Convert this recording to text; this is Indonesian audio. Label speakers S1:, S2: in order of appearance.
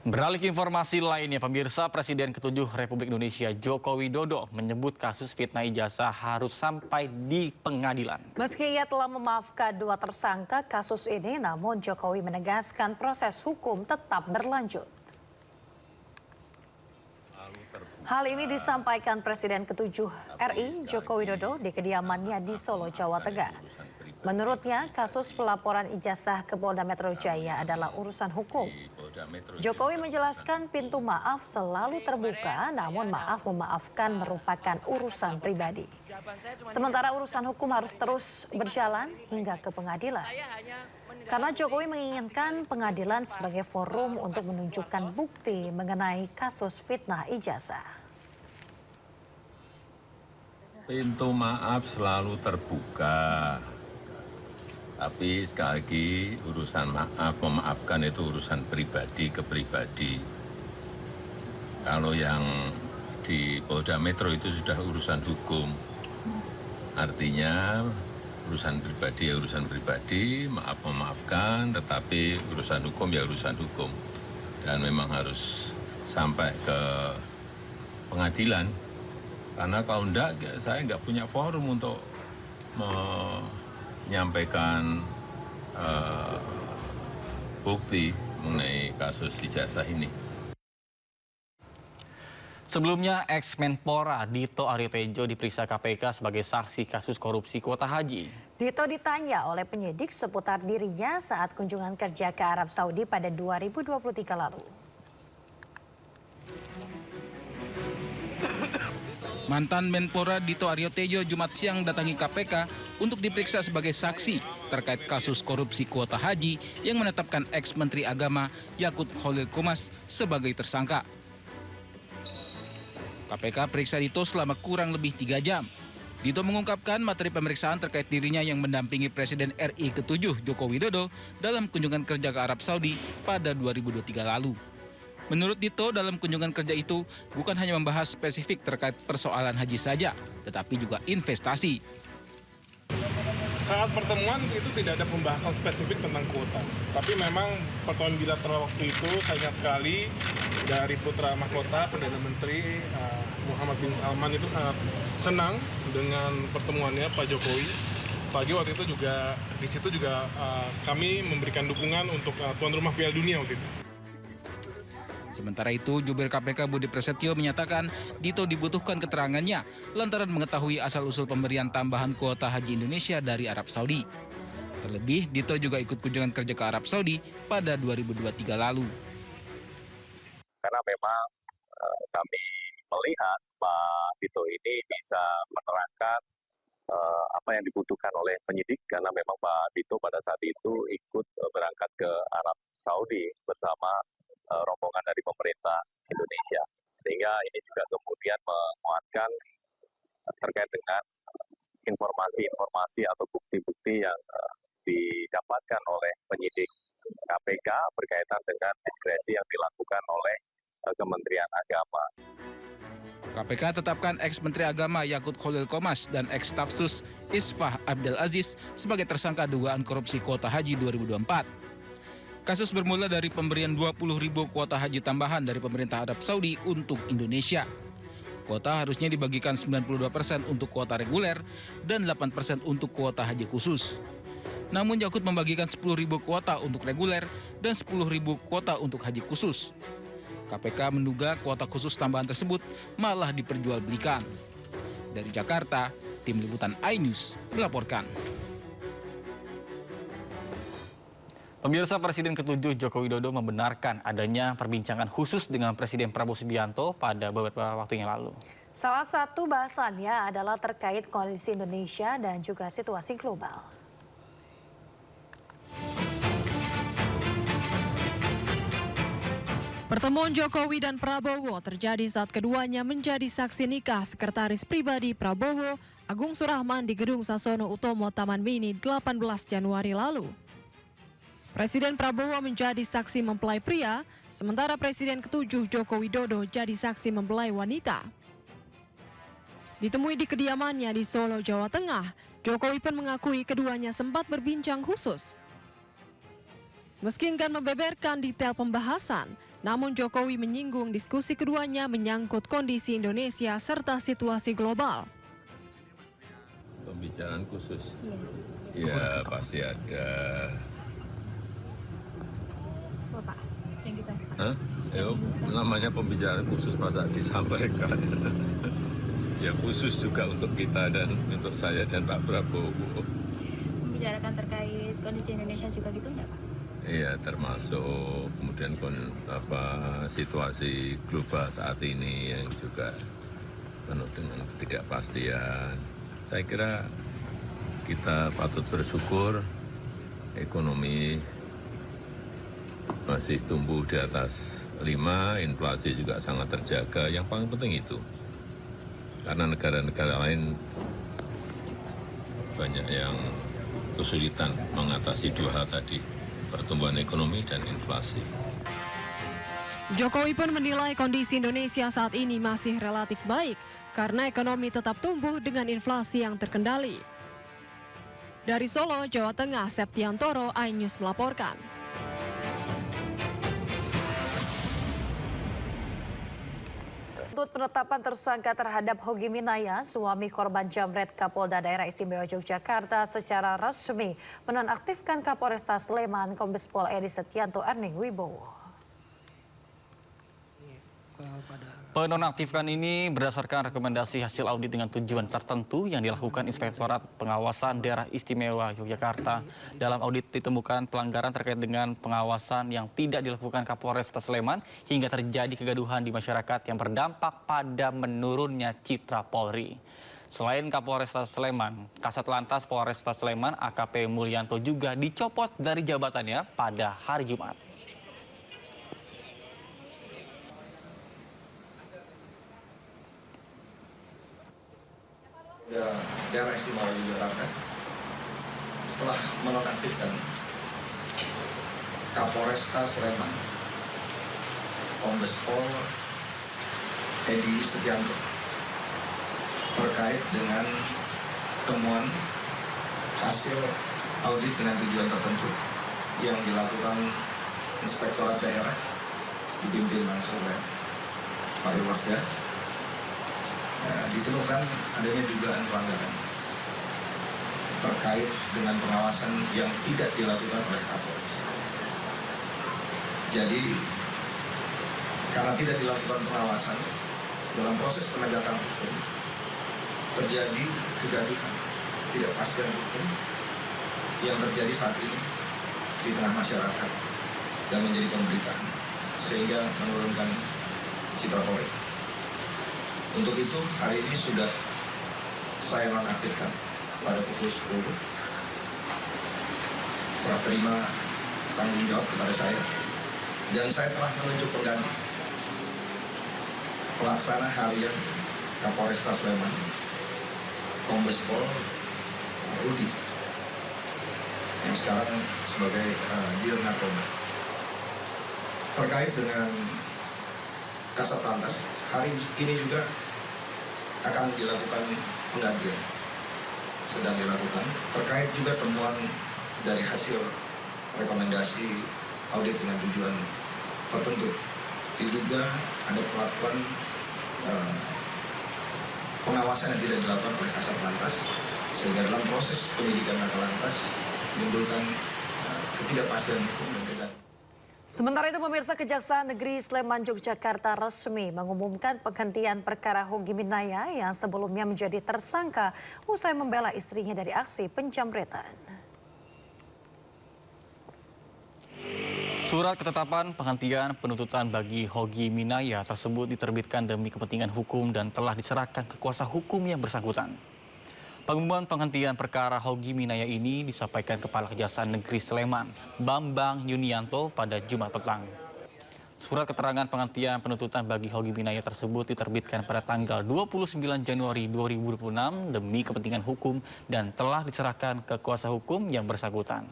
S1: Beralih ke informasi lainnya, pemirsa, Presiden ke-7 Republik Indonesia Joko Widodo menyebut kasus fitnah ijazah harus sampai di pengadilan.
S2: Meski ia telah memaafkan 2 tersangka kasus ini, namun Jokowi menegaskan proses hukum tetap berlanjut. Hal ini disampaikan Presiden ke-7 RI Joko Widodo di kediamannya di Solo, Jawa Tengah. Menurutnya, kasus pelaporan ijazah ke Polda Metro Jaya adalah urusan hukum. Jokowi menjelaskan pintu maaf selalu terbuka, namun maaf memaafkan merupakan urusan pribadi. Sementara urusan hukum harus terus berjalan hingga ke pengadilan. Karena Jokowi menginginkan pengadilan sebagai forum untuk menunjukkan bukti mengenai kasus fitnah ijazah.
S3: Pintu maaf selalu terbuka. Tapi sekali lagi urusan maaf, memaafkan itu urusan pribadi ke pribadi. Kalau yang di Polda Metro itu sudah urusan hukum. Artinya urusan pribadi ya urusan pribadi, maaf memaafkan, tetapi urusan hukum ya urusan hukum. Dan memang harus sampai ke pengadilan. Karena kalau enggak, saya enggak punya forum untuk menyampaikan bukti mengenai kasus ijazah ini.
S1: Sebelumnya, ex-Menpora Dito Aryo Tejo diperiksa KPK sebagai saksi kasus korupsi kuota haji.
S2: Dito ditanya oleh penyidik seputar dirinya saat kunjungan kerja ke Arab Saudi pada 2023 lalu.
S4: Mantan Menpora Dito Aryo Tejo Jumat siang datangi KPK untuk diperiksa sebagai saksi terkait kasus korupsi kuota haji yang menetapkan ex-Menteri Agama Yakut Khalil Qomas sebagai tersangka. KPK periksa Dito selama kurang lebih 3 jam. Dito mengungkapkan materi pemeriksaan terkait dirinya yang mendampingi Presiden RI ke-7 Joko Widodo dalam kunjungan kerja ke Arab Saudi pada 2023 lalu. Menurut Dito, dalam kunjungan kerja itu bukan hanya membahas spesifik terkait persoalan haji saja, tetapi juga investasi.
S5: Saat pertemuan itu tidak ada pembahasan spesifik tentang kuota. Tapi memang pertemuan bilateral waktu itu saya ingat sekali dari Putra Mahkota, Perdana Menteri Muhammad bin Salman itu sangat senang dengan pertemuannya Pak Jokowi. Pagi waktu itu juga di situ juga kami memberikan dukungan untuk tuan rumah Piala Dunia waktu itu.
S4: Sementara itu, Jubir KPK Budi Prasetyo menyatakan Dito dibutuhkan keterangannya lantaran mengetahui asal-usul pemberian tambahan kuota haji Indonesia dari Arab Saudi. Terlebih, Dito juga ikut kunjungan kerja ke Arab Saudi pada 2023 lalu.
S6: Karena memang kami melihat Pak Dito ini bisa menerangkan apa yang dibutuhkan oleh penyidik, karena memang Pak Dito pada saat itu ikut berangkat ke Arab Saudi bersama rombongan dari pemerintah Indonesia, sehingga ini juga kemudian menguatkan terkait dengan informasi-informasi atau bukti-bukti yang didapatkan oleh penyidik KPK berkaitan dengan diskresi yang dilakukan oleh Kementerian Agama.
S4: KPK tetapkan ex-Menteri Agama Yakut Khalil Qomas dan ex-Staf Sus Isfah Abdel Aziz sebagai tersangka dugaan korupsi kuota haji 2024. Kasus bermula dari pemberian 20.000 kuota haji tambahan dari pemerintah Arab Saudi untuk Indonesia. Kuota harusnya dibagikan 92% untuk kuota reguler dan 8% untuk kuota haji khusus. Namun Yakut membagikan 10.000 kuota untuk reguler dan 10.000 kuota untuk haji khusus. KPK menduga kuota khusus tambahan tersebut malah diperjualbelikan. Dari Jakarta, Tim Liputan iNews melaporkan.
S1: Pemirsa, Presiden ke-7 Joko Widodo membenarkan adanya perbincangan khusus dengan Presiden Prabowo Subianto pada beberapa waktu yang lalu.
S2: Salah satu bahasannya adalah terkait koalisi Indonesia dan juga situasi global.
S7: Pertemuan Jokowi dan Prabowo terjadi saat keduanya menjadi saksi nikah Sekretaris Pribadi Prabowo, Agung Surahman di Gedung Sasono Utomo Taman Mini 18 Januari lalu. Presiden Prabowo menjadi saksi mempelai pria, sementara Presiden ke-7 Joko Widodo jadi saksi mempelai wanita. Ditemui di kediamannya di Solo, Jawa Tengah, Jokowi pun mengakui keduanya sempat berbincang khusus. Meski enggan membeberkan detail pembahasan, Namun Jokowi menyinggung diskusi keduanya menyangkut kondisi Indonesia serta situasi global.
S3: Pembicaraan khusus? Ya pasti ada.
S8: Bapak, yang dibahas Pak.
S3: Hah? Namanya pembicaraan khusus masa disampaikan. Ya khusus juga untuk kita dan untuk saya dan Pak Prabowo.
S8: Membicarakan terkait kondisi Indonesia juga gitu nggak Pak?
S3: Iya, termasuk kemudian situasi global saat ini yang juga penuh dengan ketidakpastian. Saya kira kita patut bersyukur ekonomi masih tumbuh di atas 5, inflasi juga sangat terjaga. Yang paling penting itu, karena negara-negara lain banyak yang kesulitan mengatasi dua hal tadi, pertumbuhan ekonomi dan inflasi.
S7: Jokowi pun menilai kondisi Indonesia saat ini masih relatif baik karena ekonomi tetap tumbuh dengan inflasi yang terkendali. Dari Solo, Jawa Tengah, Septiantoro, iNews melaporkan.
S2: Untuk penetapan tersangka terhadap Hogi Minaya, suami korban jamret Kapolda Daerah Istimewa Yogyakarta secara resmi menonaktifkan Kapolresta Sleman Kombes Pol Edi Setianto Erning Wibowo.
S1: Penonaktifkan ini berdasarkan rekomendasi hasil audit dengan tujuan tertentu yang dilakukan Inspektorat Pengawasan Daerah Istimewa Yogyakarta. Dalam audit ditemukan pelanggaran terkait dengan pengawasan yang tidak dilakukan Kapolresta Sleman hingga terjadi kegaduhan di masyarakat yang berdampak pada menurunnya citra Polri. Selain Kapolresta Sleman, Kasat Lantas Polresta Sleman AKP Mulyanto juga dicopot dari jabatannya pada hari Jumat.
S9: Daerah Istimewa Yogyakarta telah menonaktifkan Kapolresta Sleman Kombes Pol Edi Setianto terkait dengan temuan hasil audit dengan tujuan tertentu yang dilakukan Inspektorat Daerah dipimpin langsung oleh Pak Irwasda. Ditemukan adanya dugaan pelanggaran terkait dengan pengawasan yang tidak dilakukan oleh Kapolres. Jadi, karena tidak dilakukan pengawasan dalam proses penegakan hukum, terjadi kegaduhan, ketidakpastian hukum yang terjadi saat ini di tengah masyarakat dan menjadi pemberitaan, sehingga menurunkan citra Polri. Untuk itu, hari ini sudah saya nonaktifkan pada pukul 10. Serah terima tanggung jawab kepada saya. Dan saya telah menunjuk pengganti pelaksana harian Kapolresta Sleman, Kombes Pol Rudi, yang sekarang sebagai Dir Narkoba. Terkait dengan Kasat Lantas, hari ini juga akan dilakukan penggantian, sedang dilakukan terkait juga temuan dari hasil rekomendasi audit dengan tujuan tertentu. Diduga ada perlakuan pengawasan yang tidak dilakukan oleh Kasat Lantas, sehingga dalam proses penyidikan Laka Lantas menimbulkan ketidakpastian hukum dan kegaduhan.
S2: Sementara itu, pemirsa, Kejaksaan Negeri Sleman Yogyakarta resmi mengumumkan penghentian perkara Hogi Minaya yang sebelumnya menjadi tersangka usai membela istrinya dari aksi penjamretan.
S1: Surat ketetapan penghentian penuntutan bagi Hogi Minaya tersebut diterbitkan demi kepentingan hukum dan telah diserahkan ke kuasa hukum yang bersangkutan. Pengumuman penghentian perkara Hogi Minaya ini disampaikan Kepala Kejaksaan Negeri Sleman, Bambang Yunianto, pada Jumat petang. Surat keterangan penghentian penuntutan bagi Hogi Minaya tersebut diterbitkan pada tanggal 29 Januari 2026 demi kepentingan hukum dan telah diserahkan ke kuasa hukum yang bersangkutan.